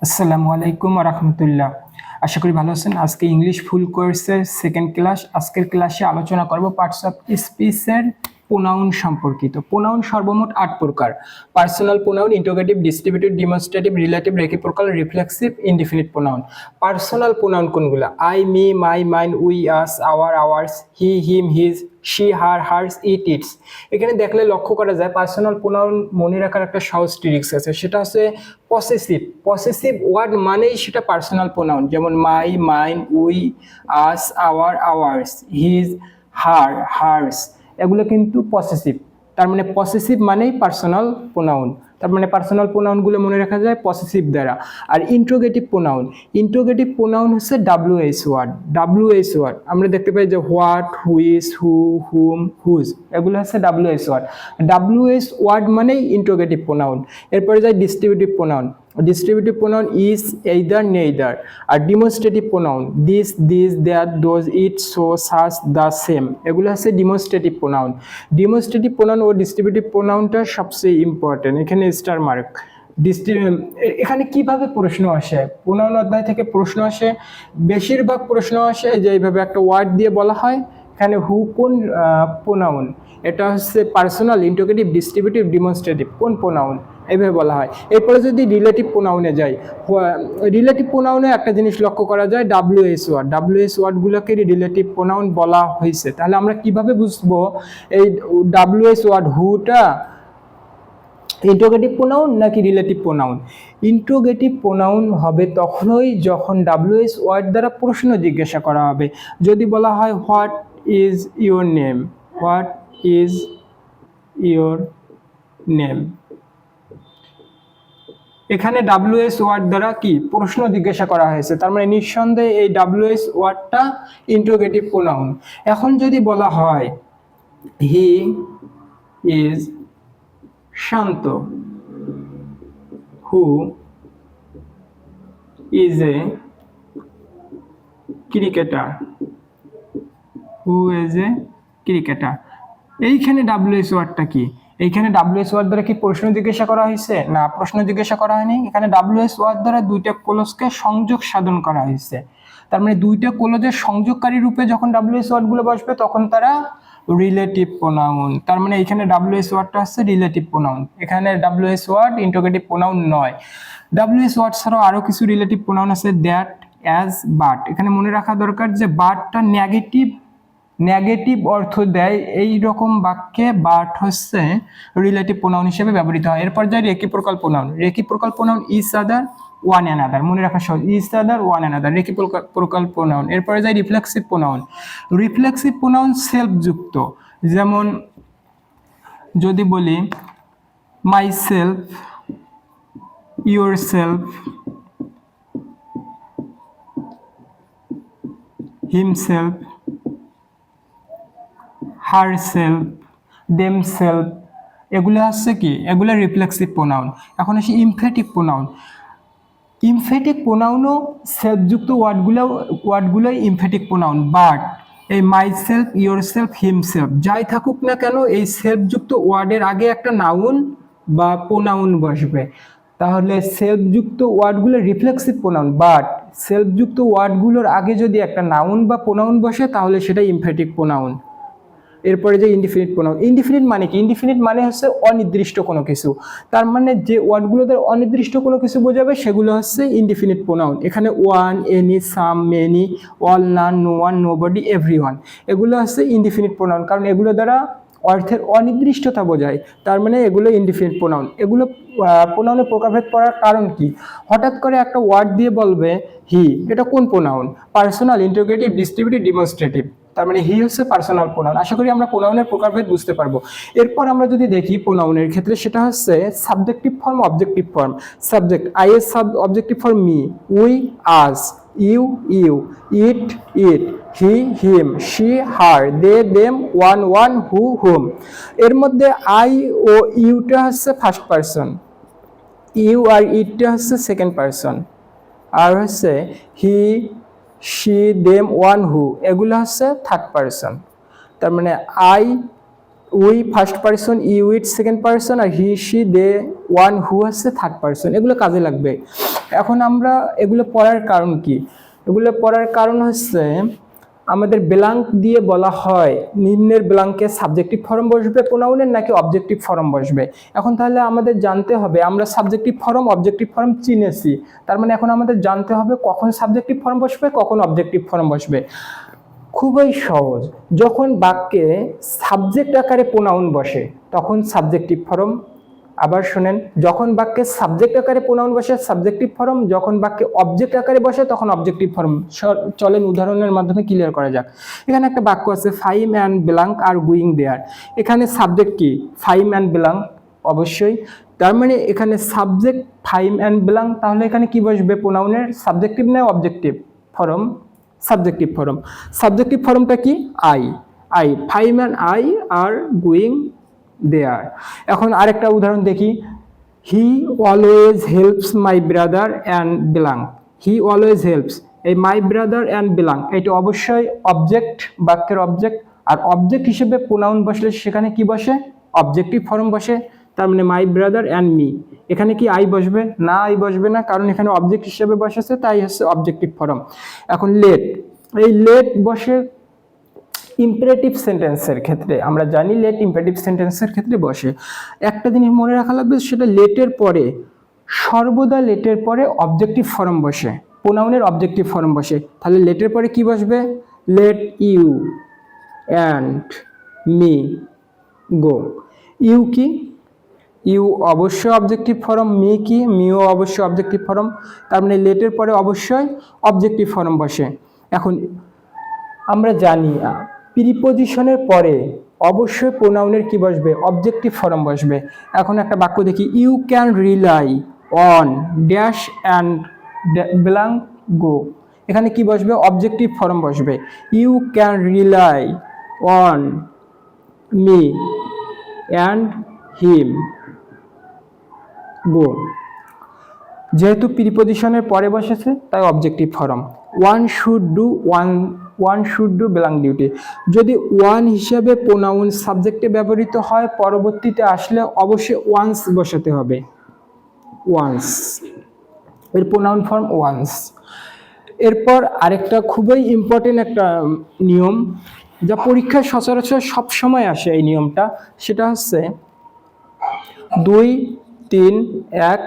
আসসালামু আলাইকুম রাহমাতুল্লাহ। আশা করি ভালো আছেন। আজকে ইংলিশ ফুল কোর্সের সেকেন্ড ক্লাস। আজকের ক্লাসে আলোচনা করব পার্টস অফ স্পিচের প্রোনাউন সম্পর্কিত। প্রোনাউন সর্বমোট ৮ প্রকার: personal pronoun, interrogative, distributive, demonstrative, relative, reciprocal, reflexive, indefinite pronoun. Personal pronoun কোনগুলো? I, me, my, mine, we, us, our, ours, he, him, his, she, her, hers, it, its. এখানে দেখলে লক্ষ্য করা যায় পার্সোনাল প্রোনাউন মনে রাখার একটা সহজ ট্রিক্স আছে, সেটা হচ্ছে পসেসিভ। পসেসিভ ওয়ার্ড মানেই সেটা পার্সোনাল প্রোনাউন, যেমন my, mine, we, us, our, ours, his, her, hers, এগুলো কিন্তু পসেসিভ। তার মানে পসেসিভ মানেই পার্সোনাল প্রোনাউন। তার মানে পার্সোনাল প্রোনাউনগুলো মনে রাখা যায় পসেসিভ দ্বারা। আর ইন্ট্রোগেটিভ প্রোনাউন, ইন্ট্রোগেটিভ প্রোনাউন হচ্ছে ডাব্লিউএইচ ওয়ার্ড। ডাব্লিউএইচ ওয়ার্ড আমরা দেখতে পাই যে what, which, who, whom, whose, এগুলো হচ্ছে ডাব্লিউএইচ ওয়ার্ড। ডাব্লিউএইচ ওয়ার্ড মানেই ইন্ট্রোগেটিভ প্রোনাউন। এরপরে যায় distributive pronoun. Distributive pronoun each, either, neither. আর demonstrative pronoun this, this, that, those, it, so, such, the, same, এগুলো হচ্ছে ডিমনস্ট্রেটিভ প্রোনাউন। ডিমনস্ট্রেটিভ প্রোনাউন ও distributive প্রোনাউনটা সবচেয়ে ইম্পর্টেন্ট। এখানে স্টার মার্ক। এখানে কিভাবে প্রশ্ন আসে? প্রোনাউন অধ্যায় থেকে প্রশ্ন আসে, বেশিরভাগ প্রশ্ন আসে যে এইভাবে একটা ওয়ার্ড দিয়ে বলা হয়, এখানে হু কোন প্রোনাউন, এটা হচ্ছে পার্সোনাল, ইন্টারোগেটিভ, ডিস্ট্রিবিউটিভ, ডিমনস্ট্রেটিভ, কোন প্রোনাউন, এইভাবে বলা হয়। এরপরে যদি রিলেটিভ প্রোনাউনে যাই, রিলেটিভ প্রোনাউনে একটা জিনিস লক্ষ্য করা যায়, ডাব্লিউএস ওয়ার্ড। ডাব্লিউএস ওয়ার্ডগুলোকে রিলেটিভ প্রোনাউন বলা হয়েছে। তাহলে আমরা কিভাবে বুঝবো এই ডাব্লিউএস ওয়ার্ড হুটা ইন্ট্রোগেটিভ প্রোনাউন নাকি রিলেটিভ প্রোনাউন? ইন্ট্রোগেটিভ প্রোনাউন হবে তখনই যখন ডাব্লিউএস ওয়ার্ড দ্বারা প্রশ্ন জিজ্ঞাসা করা হবে। যদি বলা হয় what is your name, what is your name, এখানে ডাব্লিউএস ওয়ার্ড দ্বারা কি প্রশ্ন জিজ্ঞাসা করা হয়েছে, তার মানে নিঃসন্দেহে এই ডাব্লিউএস ওয়ার্ডটা ইন্ট্রোগেটিভ প্রোনাউন। এখন যদি বলা হয় he is Shanto, who is a cricketer, who is a cricketer, এইখানে ডাব্লিউএস ওয়ার্ডটা কি? এইখানে ডাব্লিউএস ওয়ার্ড দ্বারা কি প্রশ্ন জিজ্ঞাসা করা হয়েছে? না, প্রশ্ন জিজ্ঞাসা করা হয়নি। এখানে ডাব্লিউএস ওয়ার্ড দ্বারা দুইটা ক্লোজকে সংযোগ সাধন করা হয়েছে। তার মানে দুইটা ক্লোজের সংযোগকারী রূপে যখন ডাব্লিউএস ওয়ার্ডগুলো বসবে তখন তারা রিলেটিভ প্রোনাউন। তার মানে এখানে ডাব্লিউএস ওয়ার্ডটা হচ্ছে রিলেটিভ প্রোনাউন। এখানে ডাব্লিউএস ওয়ার্ড ইন্টারোগেটিভ প্রোনাউন নয়। ডাব্লিউএস ওয়ার্ড ছাড়াও আরো কিছু রিলেটিভ প্রোনাউন আছে, দ্যাট, অ্যাজ, বাট। এখানে মনে রাখা দরকার যে বাটটা নেগেটিভ অর্থ দেয়, এই রকম বাক্যে বাট হচ্ছে রিলেটিভ প্রোনাউন হিসেবে ব্যবহৃত হয়। এরপর যায় reciprocal pronoun. Reciprocal pronoun each other, one another, মনে রাখা সহজ, each other, one another, reciprocal pronoun. এরপরে যায় reflexive pronoun. Reflexive pronoun self যুক্ত, যেমন যদি বলি myself, yourself, himself, herself, themselves, এগুলো হচ্ছে কি? এগুলো রিফ্লেক্সিভ প্রোনাউন। এখন আসি ইমফেটিক প্রোনাউন। ইমফেটিক প্রোনাউনও সেলফযুক্ত ওয়ার্ডগুলোই ইমফেটিক প্রোনাউন। বাট এই myself, yourself, himself যাই থাকুক না কেন, এই সেলফযুক্ত ওয়ার্ডের আগে একটা নাউন বা প্রোনাউন বসবে। তাহলে সেলফযুক্ত ওয়ার্ডগুলো রিফ্লেক্সিভ প্রোনাউন, বাট সেলফযুক্ত ওয়ার্ডগুলোর আগে যদি একটা নাউন বা প্রোনাউন বসে তাহলে সেটা ইমফেটিক প্রোনাউন। এরপরে যে ইনডিফিনিট প্রোনাউন। ইনডিফিনিট মানে কি? ইনডিফিনিট মানে হচ্ছে অনির্দিষ্ট কোনো কিছু। তার মানে যে ওয়ার্ডগুলোতে অনির্দিষ্ট কোনো কিছু বোঝাবে সেগুলো হচ্ছে ইনডিফিনিট প্রোনাউন। এখানে ওয়ান, এনি, সাম, মেনি, অল, নান, নো ওয়ান, নোবডি, এভরিওয়ান, এগুলো হচ্ছে ইনডিফিনিট প্রোনাউন, কারণ এগুলো দ্বারা অর্থের অনির্দিষ্টতা বোঝায়। তার মানে এগুলো ইনডিফিনিট প্রোনাউন। এগুলো প্রোনাউনের প্রকারভেদ পড়ার কারণ কি? হঠাৎ করে একটা ওয়ার্ড দিয়ে বলবে হি, এটা কোন pronoun? Personal, interrogative, distributive, demonstrative. তার মানে হি হচ্ছে পার্সোনাল প্রোনাউন। আশা করি আমরা প্রোনাউনের প্রকারভেদ বুঝতে পারবো। এরপর আমরা যদি দেখি প্রোনাউনের ক্ষেত্রে, সেটা হচ্ছে subjective form, objective form. Subject, I এর objective form me, we, us, you, it, he, him, she, her, they, them, one, one, who, whom. এর মধ্যে আই ও ইউটা হচ্ছে ফার্স্ট পারসন, ইউ আর ইটটা হচ্ছে সেকেন্ড পারসন, আর হচ্ছে he, she, them, one, who, এগুলো হচ্ছে থার্ড পারসন। তার মানে I, we first person, you, it second person, আর he, she, they, one, who হচ্ছে থার্ড পারসন। এগুলো কাজে লাগবে। এখন আমরা এগুলো পড়ার কারণ কি? এগুলো পড়ার কারণ হচ্ছে আমাদের ব্ল্যাঙ্ক দিয়ে বলা হয় নিম্নের ব্ল্যাঙ্কে সাবজেক্টিভ ফর্ম বসবে প্রোনাউনের নাকি অবজেক্টিভ ফর্ম বসবে। এখন তাহলে আমাদের জানতে হবে, আমরা সাবজেক্টিভ ফর্ম অবজেক্টিভ ফর্ম চিনেছি, তার মানে এখন আমাদের জানতে হবে কখন সাবজেক্টিভ ফর্ম বসবে কখন অবজেক্টিভ ফর্ম বসবে। খুবই সহজ, যখন বাক্যে সাবজেক্ট আকারে প্রোনাউন বসে তখন সাবজেক্টিভ ফর্ম। আবার শুনেন, যখন বাক্যে সাবজেক্ট আকারে প্রোনাউন বসে সাবজেক্টিভ ফর্ম, যখন বাক্যে অবজেক্ট আকারে বসে তখন অবজেক্টিভ ফর্ম। চলেন উদাহরণের মাধ্যমে ক্লিয়ার করা যাক। এখানে একটা বাক্য আছে, Fahim and blank are going there. এখানে সাবজেক্ট কি? ফাইম অ্যান্ড ব্ল্যাঙ্ক, অবশ্যই। তার মানে এখানে সাবজেক্ট ফাইম অ্যান্ড ব্ল্যাঙ্ক, তাহলে এখানে কি বসবে? প্রোনাউনের সাবজেক্টিভ না objective form? Subjective form. Subjective ফর্মটা কি? I. Fahim and I are going there. এখন আরেকটা উদাহরণ দেখি, he always helps my brother and blank. He always helps, এই মাই ব্রাদার অ্যান্ড ব্ল্যাঙ্ক এটা অবশ্যই অবজেক্ট, বাক্যের অবজেক্ট। আর অবজেক্ট হিসেবে প্রোনাউন বসলে সেখানে কি বসে? অবজেক্টিভ ফর্ম বসে। তার মানে মাই ব্রাদার অ্যান্ড মি, এখানে কি আই বসবে? না, আই বসবে না, কারণ এখানে অবজেক্ট হিসেবে বসেছে, তাই হচ্ছে অবজেক্টিভ ফর্ম। এখন লেট, এই লেট বসে ইম্পারেটিভ সেন্টেন্সের ক্ষেত্রে। আমরা জানি লেট ইম্পারেটিভ সেন্টেন্সের ক্ষেত্রে বসে। একটা জিনিস মনে রাখা লাগবে, সেটা লেটের পরে, সর্বদা লেটের পরে অবজেক্টিভ ফর্ম বসে, প্রোনাউনের অবজেক্টিভ ফর্ম বসে। তাহলে লেটের পরে কি বসবে? Let you and me go. You কি? ইউ অবশ্যই অবজেক্টিভ ফর্ম। মি কি? মিও অবশ্যই অবজেক্টিভ ফর্ম। তার মানে লেটের পরে অবশ্যই অবজেক্টিভ ফর্ম বসে। এখন আমরা জানি প্রিপজিশনের পরে অবশ্যই প্রোনাউনের কি বসবে? অবজেক্টিভ ফর্ম বসবে। এখন একটা বাক্য দেখি, you can rely on dash and blank go. এখানে কি বসবে? অবজেক্টিভ ফর্ম বসবে। You can rely on me and him go. যেহেতু প্রিপজিশনের পরে বসেছে তাই objective form. One should do blank duty. যদি ওয়ান হিসেবে প্রোনাউন সাবজেক্টে ব্যবহৃত হয়, পরবর্তীতে আসলে অবশ্যই ওয়ান্স বসাতে হবে। ওয়ান্স এর প্রোনাউন ফর্ম ওয়ান্স। এরপর আরেকটা খুবই ইম্পর্টেন্ট একটা নিয়ম, যা পরীক্ষায় সচরাচর সবসময় আসে, এই নিয়মটা, সেটা হচ্ছে 2, 3, 1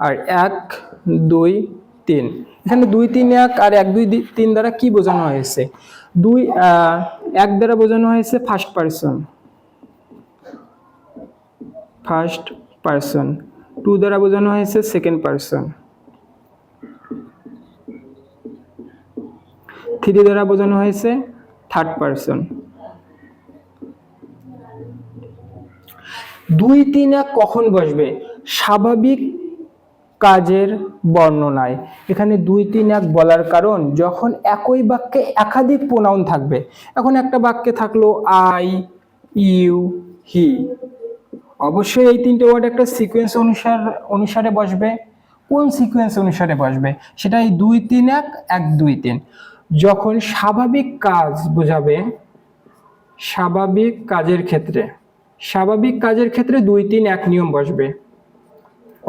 আর 1, 2, 3। এখানে 2, 3, 1 আর 1, 2, 3 দ্বারা কি বোঝানো হয়েছে? 1 দ্বারা বোঝানো হয়েছে ফার্স্ট পারসন। 2 দ্বারা বোঝানো হয়েছে সেকেন্ড পারসন। 3 দ্বারা বোঝানো হয়েছে থার্ড পারসন। 2, 3, 1 কখন বসবে? স্বাভাবিক কাজের বর্ণনায়। এখানে 2, 3, 1 বলার কারণ যখন একই বাক্যে একাধিক প্রোনাউন থাকবে। এখন একটা বাক্যে থাকলো আই, ইউ, হি, অবশ্যই এই তিনটে ওয়ার্ড একটা সিকোয়েন্স অনুসারে বসবে। কোন সিকোয়েন্স অনুসারে বসবে? সেটা এই 2, 3, 1, 1, 2, 3। যখন স্বাভাবিক কাজ বোঝাবে, স্বাভাবিক কাজের ক্ষেত্রে 2, 3, 1 নিয়ম বসবে।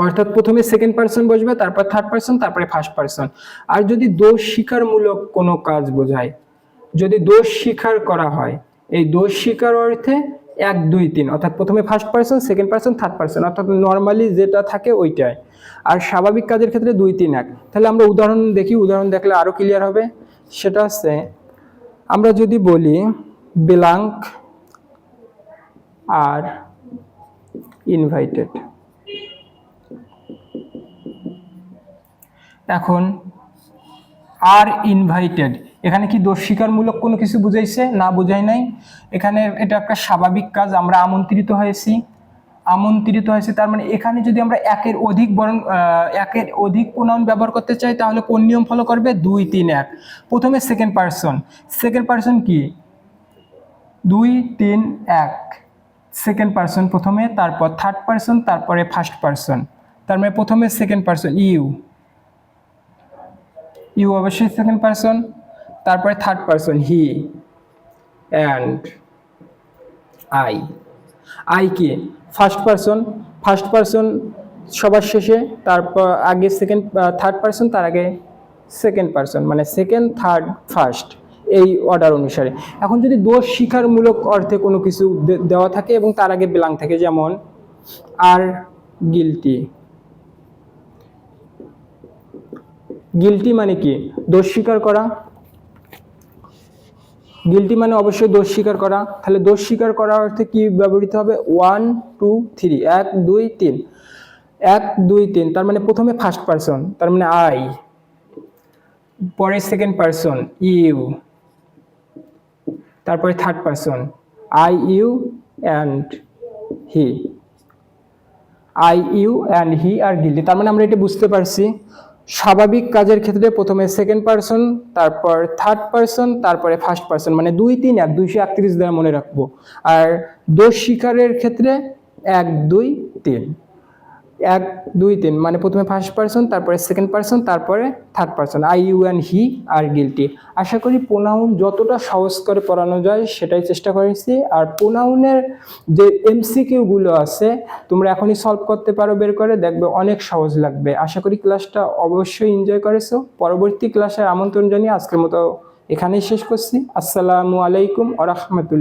অর্থাৎ প্রথমে সেকেন্ড পারসন বসবে, তারপর থার্ড পারসন, তারপরে ফার্স্ট পারসন। আর যদি দোষ স্বীকারমূলক কোনো কাজ বোঝায়, যদি দোষ স্বীকার করা হয়, এই দোষ স্বীকার অর্থে 1, 2, 3, অর্থাৎ প্রথমে first person, second person, third person, অর্থাৎ নর্মালি যেটা থাকে ওইটাই। আর স্বাভাবিক কাজের ক্ষেত্রে 2, 3, 1। তাহলে আমরা উদাহরণ দেখি, উদাহরণ দেখলে আরো ক্লিয়ার হবে। সেটা হচ্ছে, আমরা যদি বলি ব্ল্যাঙ্ক আর ইনভাইটেড। এখন আর ইনভাইটেড, এখানে কি দোষ স্বীকারমূলক কোনো কিছু বুঝাইছে? না, বুঝাই নাই। এখানে এটা একটা স্বাভাবিক কাজ, আমরা আমন্ত্রিত হয়েছি। তার মানে এখানে যদি আমরা একের অধিক প্রোনাউন ব্যবহার করতে চাই, তাহলে কোন নিয়ম ফলো করবে? 2, 3, 1। প্রথমে সেকেন্ড পারসন কি? 2, 3, 1 সেকেন্ড পারসন প্রথমে, তারপর থার্ড পারসন, তারপরে ফার্স্ট পারসন। তার মানে প্রথমে সেকেন্ড পারসন ইউ অবশ্যই সেকেন্ড পারসন, তারপরে third person he and I কি ফার্স্ট পারসন সবার শেষে, তারপর আগে সেকেন্ড থার্ড পারসন, তার আগে সেকেন্ড পারসন, মানে সেকেন্ড থার্ড ফার্স্ট, এই অর্ডার অনুসারে। এখন যদি দোষ স্বীকারমূলক অর্থে কোনো কিছু দেওয়া থাকে এবং তার আগে ব্ল্যাঙ্ক থাকে, যেমন আর গিলটি। গিলটি মানে কি? দোষ স্বীকার করা। গিলটি মানে অবশ্যই দোষ স্বীকার করা। তাহলে দোষ স্বীকার করার অর্থে কি ব্যবহৃত হবে? 1 2 3, 1 2 3, 1 2 3, তার মানে প্রথমে ফার্স্ট পারসন, তার মানে আই, পরে সেকেন্ড পারসন ইউ, তারপরে third person I you and he. I you and he are guilty. তার মানে আমরা এটা বুঝতে পারছি, স্বাভাবিক কাজের ক্ষেত্রে প্রথমে সেকেন্ড পারসন, তারপর থার্ড পারসন, তারপরে ফার্স্ট পারসন, মানে 2 3 1, 231 দ্বারা মনে রাখবো। আর দোষ স্বীকারের ক্ষেত্রে 1 2 3, 1 2 3, মানে প্রথমে ফার্স্ট পারসন, তারপরে সেকেন্ড পারসন, তারপরে third person I you and he are guilty. আশা করি প্রোনাউন যতটা সহজ করে পড়ানো যায় সেটাই চেষ্টা করেছি। আর প্রোনাউনের যে এমসিকিউগুলো আছে তোমরা এখনই সলভ করতে পারো, বের করে দেখবে অনেক সহজ লাগবে। আশা করি ক্লাসটা অবশ্যই এনজয় করেছো। পরবর্তী ক্লাসের আমন্ত্রণ জানিয়ে আজকের মতো এখানেই শেষ করছি। আসসালামু আলাইকুম ওয়া রাহমাতুল্লাহ।